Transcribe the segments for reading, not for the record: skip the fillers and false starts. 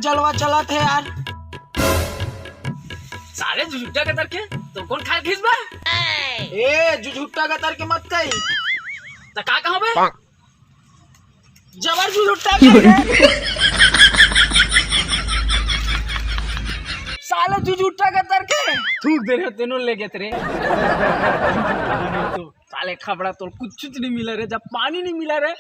जलवा चला थे यार। साले झुझुट्टा के तरके तो कौन खाए खीस बा? ए झुझुट्टा का तरके मत कही। तो का कहो बे? जबर झुझुट्टा के साले झुझुट्टा का तरके थूक दे रहे तेनों ले गए तेरे। तो साले खबड़ा तो कुछ नहीं मिला रे, जब पानी नहीं मिला रे।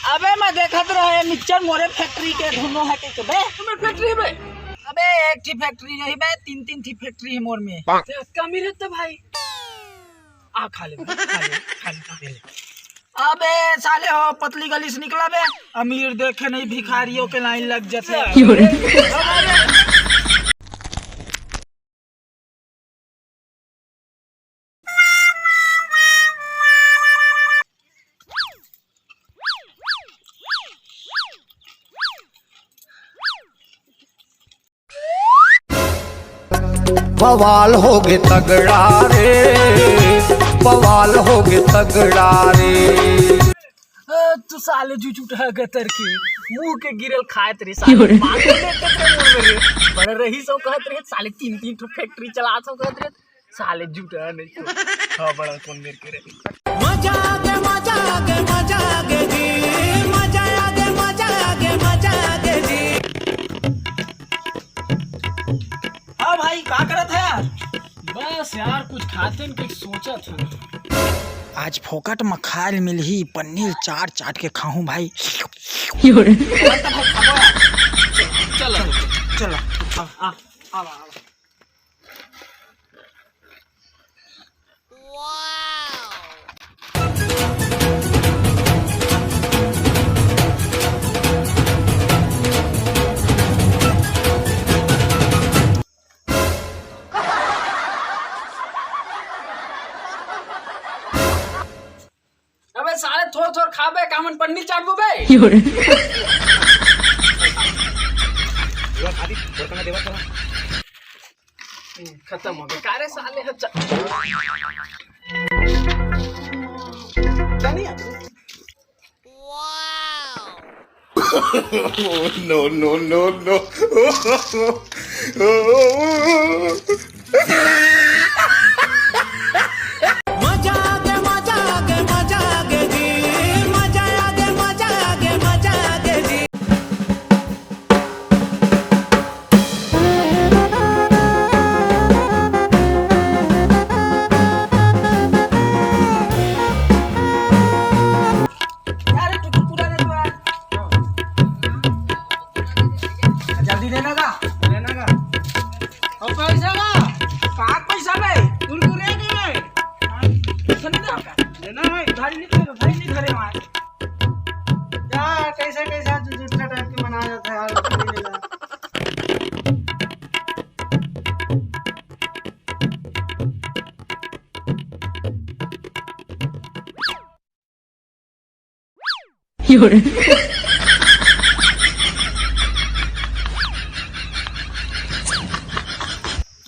अबे मैं देखत रहे मिक्सचर मोरे फैक्ट्री के धुनो है के बे तुम्हारी फैक्ट्री है बे? अबे एक थी फैक्ट्री नहीं बे, तीन थी फैक्ट्री है मोर में। कम ही रहता भाई। आ खा ले खा ले। अबे साले हो पतली गली से निकला बे, अमीर देखे नहीं भिखारियों के लाइन लग जाते। बवाल हो गे तगड़ा रे, बवाल हो गे तगड़ा रे। तू साले झुझुटा के तरके मुंह के गिरल खात रे साले। बड़े रही सो कहत रे साले, तीन ठो फैक्ट्री चला सो कहत रे साले। झूठा नहीं तो हां बड़ा कौन मेरे के रे। मजा आगे मजा आगे मजा आगे जी, मजा आगे मजा आगे मजा आगे जी। हाँ भाई क्या करत है यार? बस यार कुछ खाते न कुछ सोचा था। आज फोकट में खाल मिलही, पनीर चाट के खाऊं भाई। चलो चलो आ अबे साले थोड़ खाबे कामन पन्नी चाट दो बे। खत्म हो गया कारे साले। No no no no. मजा आगे मजा आगे मजा आगे जी, मजा आगे मजा आगे मजा आगे जी। यार तू पूरा दे दो यार, जल्दी देना का और पैसा का पैसा बे कुरकुरे के पैसा नहीं देगा लेना है। भाई नहीं धरे वहां यार, कैसा झूठा टाइप के बनाया जाता है यार।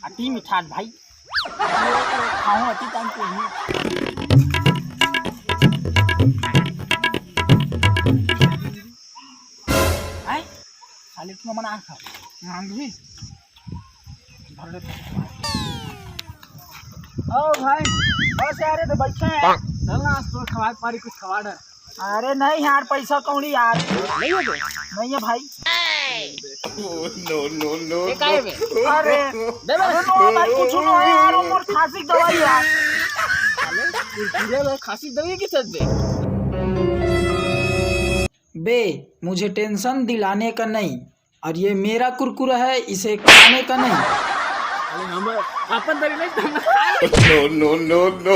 अति मिठास भाई खाऊं अति टाइम पे ही। आई साले तू मना खा मांग भी भर ले। ओ भाई बस यार तो बैठे हैं, चलना तो खवा पारी कुछ खवा डर। अरे नहीं यार पैसा कौड़ी यार नहीं हो गए नहीं है भाई। No no no. अरे नो भाई कुछ नो यार, उमर खांसी दवाई यार। कुरकुरे में खांसी दवाई की सच दे बे, मुझे टेंशन दिलाने का नहीं, और ये मेरा कुरकुरा है, इसे खाने का नहीं। अरे हम अपन दरी नहीं तो खाए। No no no no.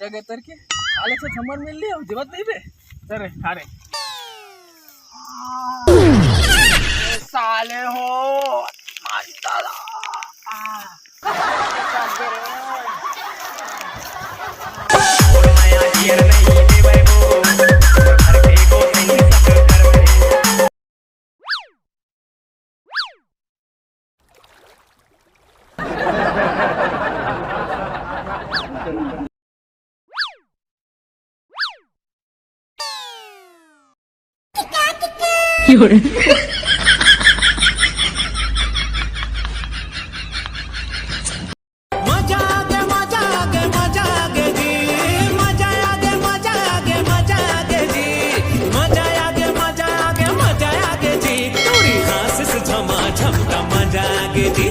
क्या कहते के साले से समर मिल लिया जरूरत नहीं बे सर अरे साले हो मास्टर有人。